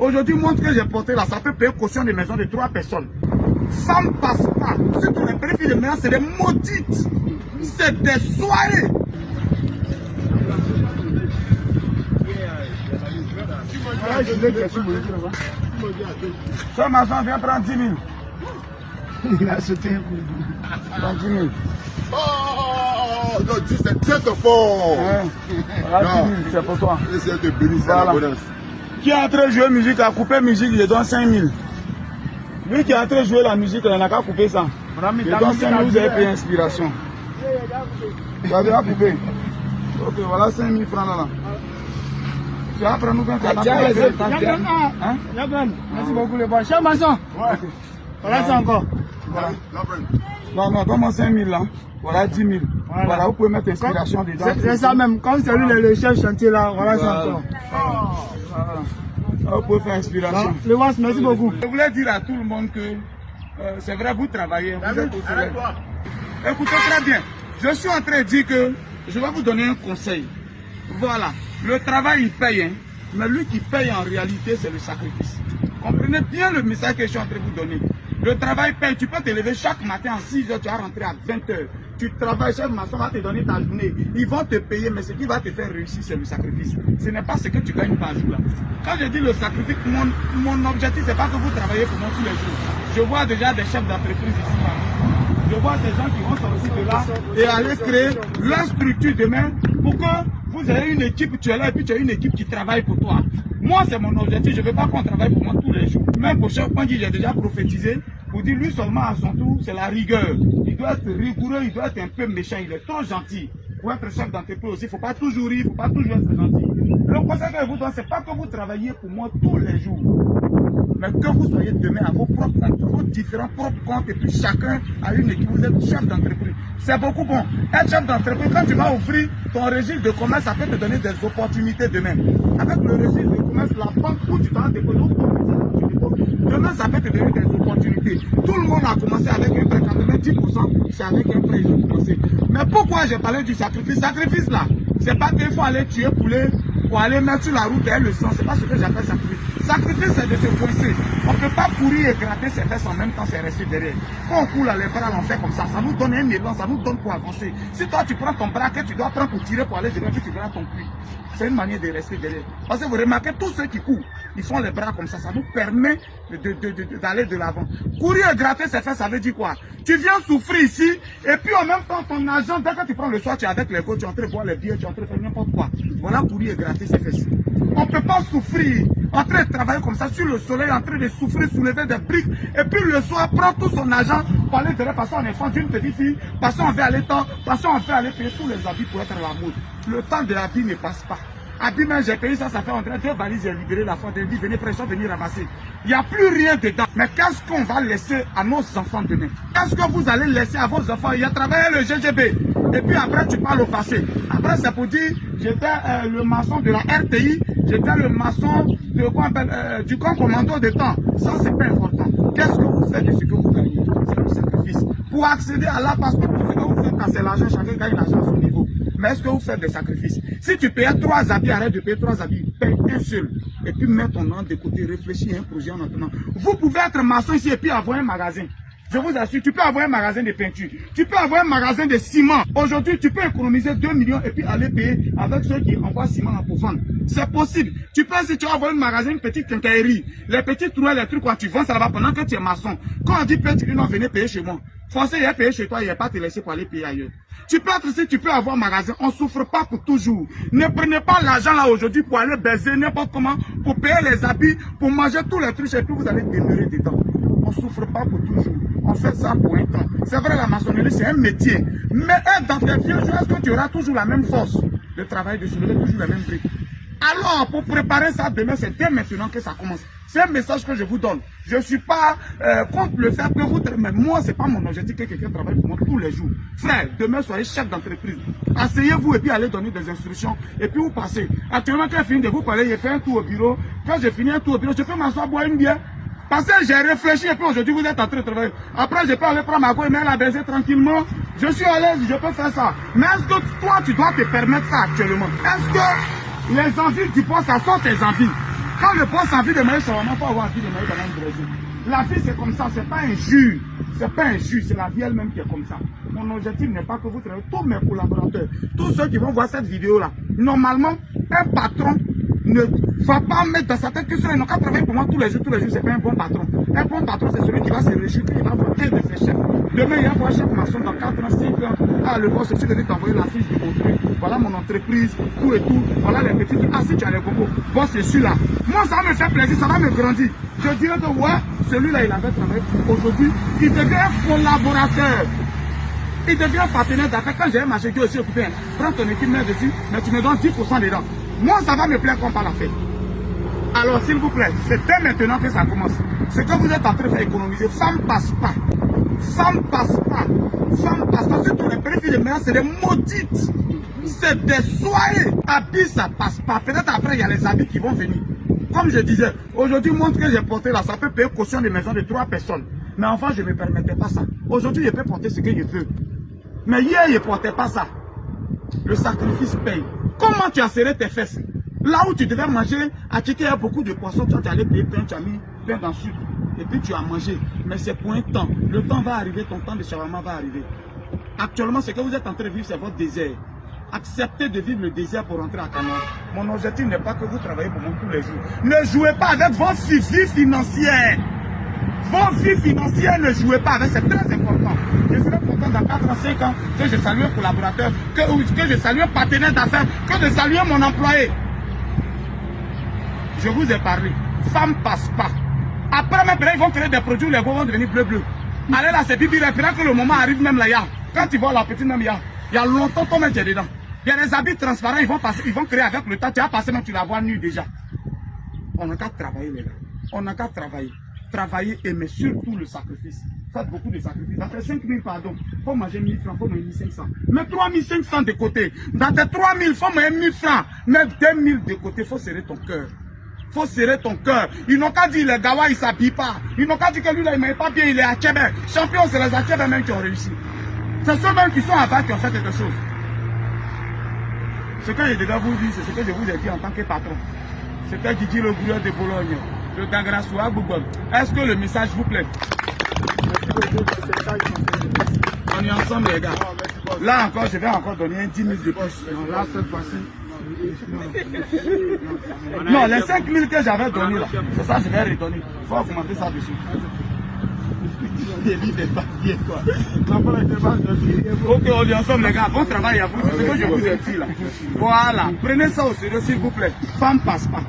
Aujourd'hui, montre que j'ai porté là, ça peut payer caution de maison de 3 personnes. Ça ne passe pas. Si tu les préfères de maintenant, c'est des maudites. C'est des soirées. Ce maçon vient prendre 10 000. Il a sauté un coup. Prends 10 000. Oh, non, c'est très fort. Voilà, 10 000, c'est pour toi. Essaye de bénir ça, Voilà. la bonne. Qui est en train de jouer musique, a coupé musique, je donne 5 000. Lui qui est en train de jouer la musique, il n'a qu'à couper ça. Je donne 5 000, vous avez payé inspiration. Vous avez coupé. Ok, voilà 5 000 francs là. Tu vas prendre nous quand tu as Merci beaucoup les bons. Cher maçon. Voilà ça encore. Voilà. Non, donne-moi 5 000 là. Voilà 10 000. Voilà, vous pouvez mettre inspiration dedans. C'est ça même. Comme c'est lui le chef chantier là, voilà ça encore. Vous pouvez faire inspiration. Le boss, merci beaucoup. Je voulais dire à tout le monde que c'est vrai, vous travaillez, vous êtes au soleil. Écoutez très bien, je suis en train de dire que je vais vous donner un conseil. Voilà, le travail il paye, hein, mais lui qui paye en réalité c'est le sacrifice. Comprenez bien le message que je suis en train de vous donner. Le travail paye, tu peux te lever chaque matin à 6 h, tu vas rentrer à 20 h. Tu travailles, chef maçon va te donner ta journée. Ils vont te payer, mais ce qui va te faire réussir, c'est le sacrifice. Ce n'est pas ce que tu gagnes par jour là. Quand je dis le sacrifice, mon objectif, c'est pas que vous travaillez pour moi tous les jours. Je vois déjà des chefs d'entreprise ici. Je vois des gens qui vont sortir de là et aller créer leur structure demain pour que vous ayez une équipe, tu es là et puis tu as une équipe qui travaille pour toi. Moi, c'est mon objectif. Je ne veux pas qu'on travaille pour moi tous les jours. Même pour chaque point, j'ai déjà prophétisé. Pour dire, lui seulement à son tour, c'est la rigueur. Il doit être rigoureux, il doit être un peu méchant. Il est trop gentil. Pour être chef d'entreprise aussi, il ne faut pas toujours rire, il ne faut pas toujours être gentil. Le conseil que je vous donne, ce n'est pas que vous travaillez pour moi tous les jours. Mais que vous soyez demain à vos propres comptes, vos différents propres comptes, et puis chacun a une équipe. Vous êtes chef d'entreprise. C'est beaucoup bon. Être chef d'entreprise, quand tu vas ouvrir ton registre de commerce, ça peut te donner des opportunités demain. Avec le registre de commerce, la banque où tu vas déposer, demain, ça peut te donner des opportunités. Tout le monde a commencé avec un prêt. 90%, c'est avec un prêt qu'ils ont commencé. Mais pourquoi j'ai parlé du sacrifice? Sacrifice là, c'est pas qu'il faut aller tuer poulet pour aller mettre sur la route et le sang. C'est pas ce que j'appelle sacrifice. Sacrifice, c'est de se coincer. On ne peut pas courir et gratter ses fesses en même temps, c'est rester derrière. Quand on court là, les bras, on fait comme ça. Ça nous donne un élan, ça nous donne pour avancer. Si toi, tu prends ton braquet, tu dois prendre pour tirer pour aller derrière, puis tu verras ton cuir. C'est une manière de rester derrière. Parce que vous remarquez, tous ceux qui courent, ils font les bras comme ça. Ça nous permet d'aller de l'avant. Courir et gratter ses fesses, ça veut dire quoi? Tu viens souffrir ici, et puis en même temps, ton argent, dès que tu prends le soir, tu es avec les gars, tu es en train de boire les billets, tu es en train de faire n'importe quoi. Voilà, courir et gratter ses fesses. On ne peut pas souffrir, en train de travailler comme ça, sur le soleil, en train de souffrir, soulever des briques, et puis le soir, prendre tout son argent pour aller derrière, parce qu'on est fan d'une petite fille, parce qu'on veut aller temps, parce qu'on veut aller payer tous les habits pour être à la mode. Le temps de l'habit ne passe pas. Habit, même j'ai payé ça, ça fait entrer 2 valises, j'ai libéré la fois, j'ai dit, venez, pression, venez ramasser. Il n'y a plus rien dedans. Mais qu'est-ce qu'on va laisser à nos enfants demain? Qu'est-ce que vous allez laisser à vos enfants? Il y a travaillé le GGB. Et puis après, tu parles au passé. Après, c'est pour dire, j'étais le maçon de la RTI, j'étais le maçon de quoi appelle, du camp commando de temps. Ça, c'est pas important. Qu'est-ce que vous faites de ce que vous gagnez? C'est le sacrifice. Pour accéder à la passeport, tout ce que vous faites, c'est l'argent, chacun gagne l'argent à son niveau. Mais est-ce que vous faites des sacrifices? Si tu payes 3 habits, arrête de payer 3 habits, paye un seul. Et puis mets ton nom de côté, réfléchis à un projet en attendant. Vous pouvez être maçon ici et puis avoir un magasin. Je vous assure, tu peux avoir un magasin de peinture, tu peux avoir un magasin de ciment. Aujourd'hui, tu peux économiser 2 millions et puis aller payer avec ceux qui envoient ciment pour vendre. C'est possible. Tu peux, si tu vas avoir un magasin, une petite quincaillerie, les petits trous, les trucs, quand tu vends ça là-bas pendant que tu es maçon. Quand on dit paye, tu dis non, venez payer chez moi. Français, il est payé chez toi, il n'est pas te laisser pour aller payer ailleurs. Tu peux être ici, tu peux avoir un magasin. On ne souffre pas pour toujours. Ne prenez pas l'argent là aujourd'hui pour aller baiser n'importe comment, pour payer les habits, pour manger tous les trucs et puis vous allez demeurer dedans. On ne souffre pas pour toujours. On fait ça pour un temps. C'est vrai, la maçonnerie, c'est un métier. Mais dans tes vieux jours, est-ce que tu auras toujours la même force de travail, de soulever toujours les mêmes briques? Alors, pour préparer ça demain, c'est dès maintenant que ça commence. C'est un message que je vous donne. Je ne suis pas contre le fait que vous... Mais moi, ce n'est pas mon objectif que quelqu'un travaille pour moi tous les jours. Frère, demain, soyez chef d'entreprise. Asseyez-vous et puis allez donner des instructions. Et puis vous passez. Actuellement, quand j'ai fini de vous parler, j'ai fait un tour au bureau. Quand j'ai fini un tour au bureau, je peux m'asseoir boire une bière. Parce que j'ai réfléchi et puis aujourd'hui, vous êtes en train de travailler. Après, je peux aller prendre ma go et me la baiser tranquillement. Je suis à l'aise, je peux faire ça. Mais est-ce que toi, tu dois te permettre ça actuellement? Est-ce que les envies du poste, ça sont tes envies? Quand le boss a envie de manger shawarma, il faut avoir envie de manger banane Brésil. La vie, c'est comme ça, c'est pas un jus. C'est pas un jus, c'est la vie elle-même qui est comme ça. Mon objectif n'est pas que vous travaillez, tous mes collaborateurs, tous ceux qui vont voir cette vidéo-là, normalement, un patron ne va pas mettre dans sa tête que ceux-là n'ont qu'à travailler pour moi tous les jours, c'est pas un bon patron. Un bon patron, c'est celui qui va se réjouir, il va voir un de ses chefs. Demain, il va voir chef maçon dans 4 ans, 5 ans. Ah, le boss, je vais t'envoyer la fiche du contenu. Voilà mon entreprise, tout et tout. Voilà les petits trucs. Ah, si tu as les bobos, boss, je suis là. Moi, ça va me faire plaisir, ça va me grandir. Je dirais que, ouais, celui-là, il avait travaillé. Aujourd'hui, il devient un collaborateur. Il devient partenaire d'affaires. Quand j'ai marché, je dis aussi, écoutez, prends ton équipe, mets dessus, mais tu me donnes 10% dedans. Moi, ça va me plaire qu'on parle à faire. Alors, s'il vous plaît, c'est dès maintenant que ça commence. Ce que vous êtes en train de faire économiser, ça ne passe pas. Ça ne passe pas. Ça ne passe pas. Surtout les petites filles de ménage, c'est des maudites. C'est des soirées. Habits, ça ne passe pas. Peut-être après, il y a les habits qui vont venir. Comme je disais, aujourd'hui, montre que j'ai porté là, ça peut payer caution de maison de 3 personnes. Mais enfin, je ne me permettais pas ça. Aujourd'hui, je peux porter ce que je veux. Mais hier, je ne portais pas ça. Le sacrifice paye. Comment tu as serré tes fesses? Là où tu devais manger, à qui il y a beaucoup de poissons, tu allais payer pain, tu as mis pain dans le sucre. Et puis tu as mangé. Mais c'est pour un temps. Le temps va arriver, ton temps de shawarma va arriver. Actuellement, ce que vous êtes en train de vivre, c'est votre désert. Acceptez de vivre le désert pour rentrer à Cameroun. Mon objectif n'est pas que vous travaillez pour moi tous les jours. Ne jouez pas avec vos vies financières. Vos vies financières, ne jouez pas avec, c'est très important. Je serai content dans 4 ans, 5 ans que je salue un collaborateur, que je salue un partenaire d'affaires, que je salue mon employé. Je vous ai parlé. Ça ne passe pas. Après, même, ils vont créer des produits où les gars vont devenir bleu. Allez là, c'est bibi, que le moment arrive même là, quand tu vois la petite même, il y a longtemps qu'on met dedans. Il y a des habits transparents, ils vont créer avec le temps. Tu as passé, même tu la vois nue déjà. On n'a qu'à travailler, les gars. On n'a qu'à travailler. Travailler, mais surtout le sacrifice. Faites beaucoup de sacrifices. Dans tes 5 000, pardon, il faut manger 1 000 francs, il faut manger 1 500. Mets 3 500 de côté. Dans tes 3 000, il faut manger 1 000 francs. Mets 2 000 de côté, il faut serrer ton cœur. Il faut serrer ton cœur. Ils n'ont qu'à dire les gawa, ils ne s'habillent pas. Ils n'ont qu'à dire que lui, là, il ne met pas bien, il est à Tchébé. Champion, c'est les Tchébé même qui ont réussi. C'est ceux-mêmes qui sont avant qui ont fait quelque chose. Ce que j'ai déjà vous dit, c'est ce que je vous ai dit en tant que patron. C'était Didier le gouverneur de Bologne, le Dagrasoua Bougon. Est-ce que le message vous plaît? On est ensemble, les gars. Là encore, je vais encore donner un 10 000 de plus. Non, là, cette fois-ci. Non, les 5 000 que j'avais donné là, c'est ça que je vais redonner. Il faut augmenter ça dessus. Des livres de papier, quoi. Ok, on est ensemble, les gars. Bon travail à vous. C'est ce que je vous ai dit là. Voilà. Prenez ça au sérieux, s'il vous plaît. Ça ne passe pas.